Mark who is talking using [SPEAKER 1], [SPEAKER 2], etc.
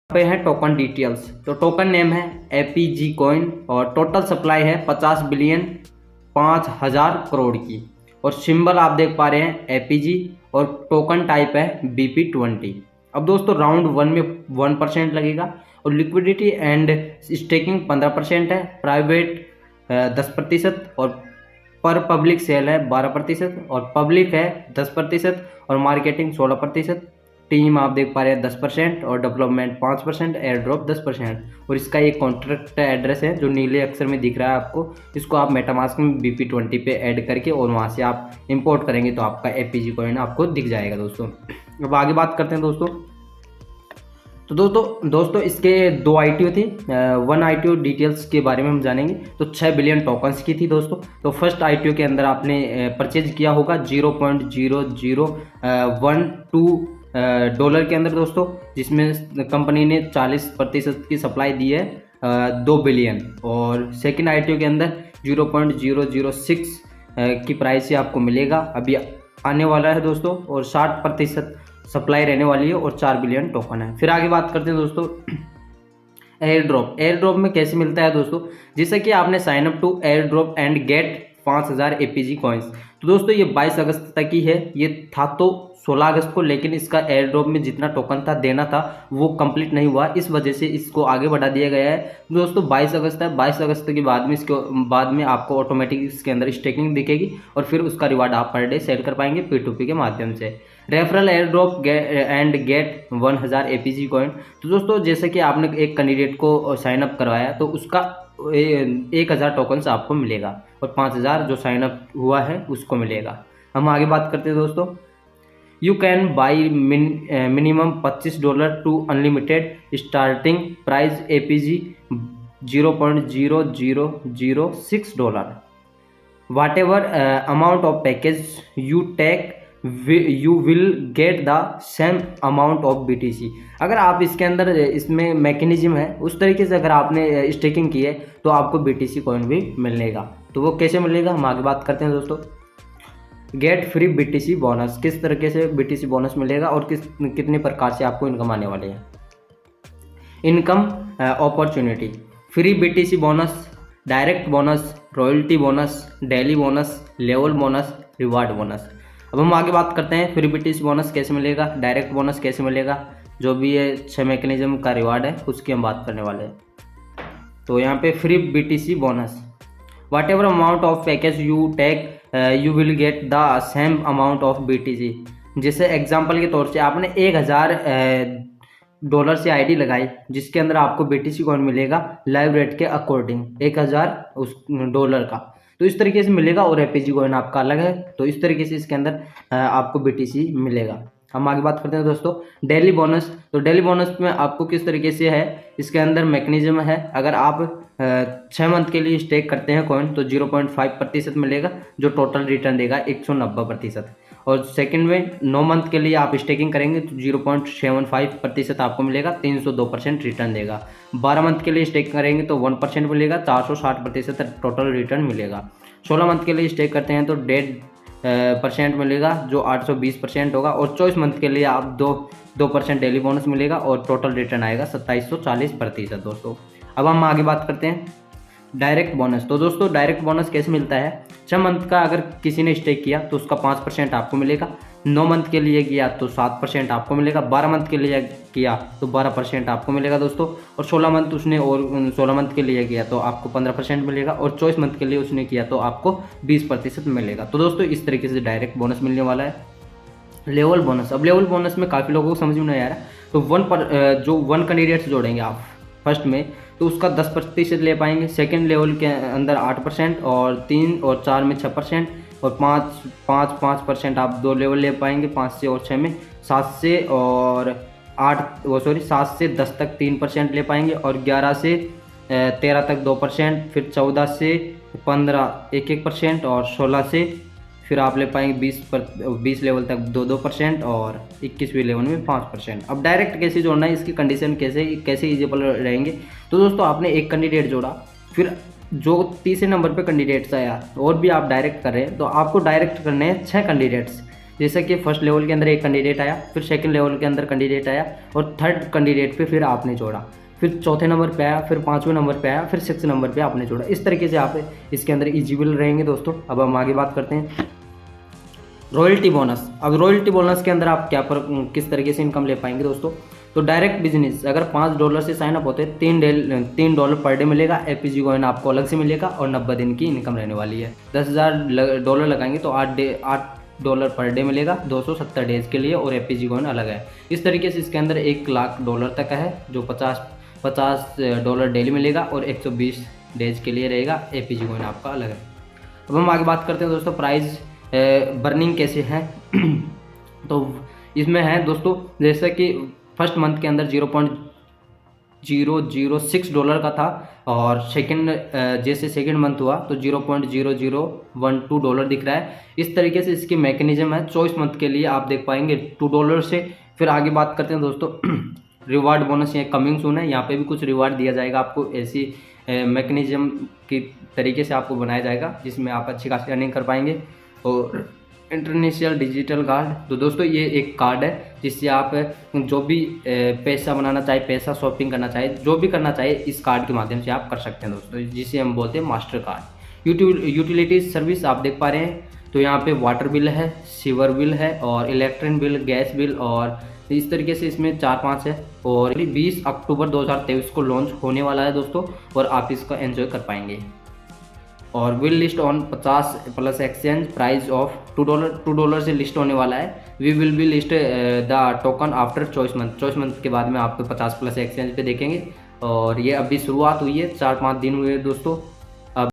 [SPEAKER 1] पे है token details. तो टोकन नेम है एपीजी कॉइन और टोटल सप्लाई है 50 बिलियन 5000 करोड़ की। और सिंबल आप देख पा रहे हैं एपीजी और टोकन टाइप है BP20। अब दोस्तों राउंड 1 में 1% लगेगा और लिक्विडिटी एंड स्टेकिंग 15% है, प्राइवेट 10% और पर पब्लिक सेल है 12% और पब्लिक है 10% और मार्केटिंग 16%। टीम आप देख पा रहे हैं 10% और डेवलपमेंट 5%, एयर ड्रॉप 10%। और इसका एक कॉन्ट्रैक्ट एड्रेस है जो नीले अक्षर में दिख रहा है आपको, इसको आप मेटामास्क में BP20 पे ऐड करके और वहाँ से आप इंपोर्ट करेंगे तो आपका एपीजी कॉइन आपको दिख जाएगा दोस्तों। अब आगे बात करते हैं दोस्तों। तो दोस्तों इसके 2 ITO थी। 1 ITO डिटेल्स के बारे में हम जानेंगे। तो 6 बिलियन टोकन्स की थी दोस्तों। तो फर्स्ट ITO के अंदर आपने परचेज किया होगा $0.0012 के अंदर दोस्तों, जिसमें कंपनी ने 40% की सप्लाई दी है 2 बिलियन। और सेकेंड ITO के अंदर 0.006 की प्राइस से आपको मिलेगा, अभी आने वाला है दोस्तों। और 60% सप्लाई रहने वाली है और 4 बिलियन टोकन है। फिर आगे बात करते हैं दोस्तों एयर ड्रॉप में कैसे मिलता है दोस्तों। जैसे कि आपने sign up to airdrop and get 5000 APG coins. तो दोस्तों ये 22 अगस्त तक ही है, ये था तो 16 अगस्त को, लेकिन इसका एयर ड्रॉप में जितना टोकन था देना था वो कंप्लीट नहीं हुआ, इस वजह से इसको आगे बढ़ा दिया गया है दोस्तों। 22 अगस्त है, 22 अगस्त के बाद में इसके बाद में आपको ऑटोमेटिक इसके अंदर स्टेकिंग दिखेगी और फिर उसका रिवार्ड आप पर डे सेल कर पाएंगे P2P के माध्यम से। Referral airdrop and get 1000 APG coin. तो दोस्तों जैसे कि आपने एक कैंडिडेट को साइन अप करवाया तो उसका 1000 टोकन्स आपको मिलेगा और 5000 जो साइन अप हुआ है उसको मिलेगा। हम आगे बात करते हैं दोस्तों। You can buy minimum $25 to unlimited starting price APG $0.0006। Whatever amount of package you take you will get the same amount of BTC। अगर आप इसके अंदर इसमें मैकेनिज्म है उस तरीके से अगर आपने स्टेकिंग की है तो आपको BTC कॉइन भी मिलेगा। तो वो कैसे मिलेगा हम आगे बात करते हैं दोस्तों। गेट फ्री BTC बोनस, किस तरीके से BTC बोनस मिलेगा और कितने प्रकार से आपको इनकम आने वाले हैं। Income opportunity, free BTC bonus, direct bonus, royalty bonus, daily bonus, level bonus, reward bonus. अब हम आगे बात करते हैं फ्री BTC बोनस कैसे मिलेगा, डायरेक्ट बोनस कैसे मिलेगा, जो भी ये 6 मैकेनिज्म का रिवार्ड है उसकी हम बात करने वाले हैं। तो यहाँ पे free BTC bonus, whatever amount of package you take you will get the same amount of BTC। जैसे एग्जाम्पल के तौर से आपने $1000 से ID लगाई जिसके अंदर आपको BTC कॉइन मिलेगा लाइव रेट के अकॉर्डिंग $1000 का, तो इस तरीके से मिलेगा। और एपीजी कॉइन आपका अलग है, तो इस तरीके से इसके अंदर आपको BTC मिलेगा। हम आगे बात करते हैं दोस्तों डेली बोनस। तो डेली बोनस में आपको किस तरीके से है, इसके अंदर मैकेनिज्म है। अगर आप 6 मंथ के लिए स्टेक करते हैं कॉइन तो 0.5% मिलेगा जो टोटल रिटर्न देगा 190%। और सेकंड में 9 मंथ के लिए आप स्टेकिंग करेंगे तो 0.75% आपको मिलेगा, 302% रिटर्न देगा। 12 मंथ के लिए स्टेक करेंगे तो 1% मिलेगा, 460% टोटल रिटर्न मिलेगा। 16 मंथ के लिए स्टेक करते हैं तो 1.5% मिलेगा जो 820% होगा। और 24 मंथ के लिए आप 2% डेली बोनस मिलेगा और टोटल रिटर्न आएगा 2740% दोस्तों। अब हम आगे बात करते हैं डायरेक्ट बोनस। तो दोस्तों डायरेक्ट बोनस कैसे मिलता है, 6 मंथ का अगर किसी ने स्टेक किया तो उसका 5% आपको मिलेगा, 9 मंथ के लिए किया तो 7% आपको मिलेगा, 12 मंथ के लिए किया तो 12% आपको मिलेगा दोस्तों। और 16 मंथ उसने और 16 मंथ के लिए किया तो आपको 15% मिलेगा और 24 मंथ के लिए उसने किया तो आपको 20% मिलेगा। तो दोस्तों इस तरीके से डायरेक्ट बोनस मिलने वाला है। लेवल बोनस, अब लेवल बोनस में काफ़ी लोगों को समझ में नहीं आ रहा। तो 1 कैंडिडेट्स जोड़ेंगे आप फर्स्ट में तो उसका 10% ले पाएंगे, सेकेंड लेवल के अंदर 8% और 3 और 4 में 6% और 5% आप 2 लेवल ले पाएंगे, 5 से और 6 में 7 से और 7 से 10 तक 3% ले पाएंगे और 11 से 13 तक 2%, फिर 14 से 15 1% और 16 से फिर आप ले पाएंगे 20 लेवल तक 2% और 21वीं लेवल में 5%। अब डायरेक्ट कैसे जोड़ना है, इसकी कंडीशन कैसे ईजिबल रहेंगे। तो दोस्तों आपने एक कैंडिडेट जोड़ा, फिर जो तीसरे नंबर पे कैंडिडेट्स आया और भी आप डायरेक्ट कर रहे हैं तो आपको डायरेक्ट करने हैं 6 कैंडिडेट्स। जैसा कि फर्स्ट लेवल के अंदर एक कैंडिडेट आया, फिर सेकंड लेवल के अंदर कैंडिडेट आया और थर्ड कैंडिडेट पे फिर आपने जोड़ा, फिर चौथे नंबर पे आया, फिर पाँचवें नंबर पे आया, फिर सिक्स नंबर पे आपने जोड़ा। इस तरीके से आप इसके अंदर एलिजिबल रहेंगे दोस्तों। अब हम आगे बात करते हैं रॉयल्टी बोनस। अब रॉयल्टी बोनस के अंदर आप किस तरीके से इनकम ले पाएंगे दोस्तों। तो डायरेक्ट बिजनेस अगर $5 से साइन अप होते हैं, $3 पर डे मिलेगा। एपीजी कॉइन आपको अलग से मिलेगा और 90 दिन की इनकम रहने वाली है। $10,000 लगाएंगे तो $8 पर डे मिलेगा 270 डेज के लिए और एपीजी कॉइन अलग है। इस तरीके से इसके अंदर $1,00,000 तक है जो $50 डेली मिलेगा और 120 डेज के लिए रहेगा। एपीजी कॉइन आपका अलग है। अब हम आगे बात करते हैं दोस्तों प्राइस बर्निंग कैसे है। तो इसमें है दोस्तों जैसा कि फर्स्ट मंथ के अंदर $0.006 का था और जैसे सेकंड मंथ हुआ तो $0.0012 दिख रहा है। इस तरीके से इसकी मैकेनिज्म है। 24 मंथ के लिए आप देख पाएंगे $2 से। फिर आगे बात करते हैं दोस्तों रिवार्ड बोनस, ये कमिंग सून है। यहाँ पे भी कुछ रिवार्ड दिया जाएगा आपको, ऐसी मैकेनिज्म की तरीके से आपको बनाया जाएगा जिसमें आप अच्छी खासी अर्निंग कर पाएंगे। और इंटरनेशनल डिजिटल कार्ड, तो दोस्तों ये एक कार्ड है जिससे आप जो भी पैसा बनाना चाहे, पैसा शॉपिंग करना चाहे, जो भी करना चाहे इस कार्ड के माध्यम से आप कर सकते हैं दोस्तों, जिसे हम बोलते हैं मास्टर कार्ड। यूटिलिटी सर्विस आप देख पा रहे हैं तो यहाँ पे वाटर बिल है, सीवर बिल है और इलेक्ट्रिक बिल, गैस बिल और इस तरीके से इसमें 4-5 है। और 20 अक्टूबर 2023 को लॉन्च होने वाला है दोस्तों और आप इसका एंजॉय कर पाएंगे। और will list on 50+ exchange, price of $2 से लिस्ट होने वाला है। We will be list the token after 24 month. 24 month के बाद में आपको 50+ एक्सचेंज पे देखेंगे। और ये अभी शुरुआत हुई है, 4-5 दिन हुए दोस्तों।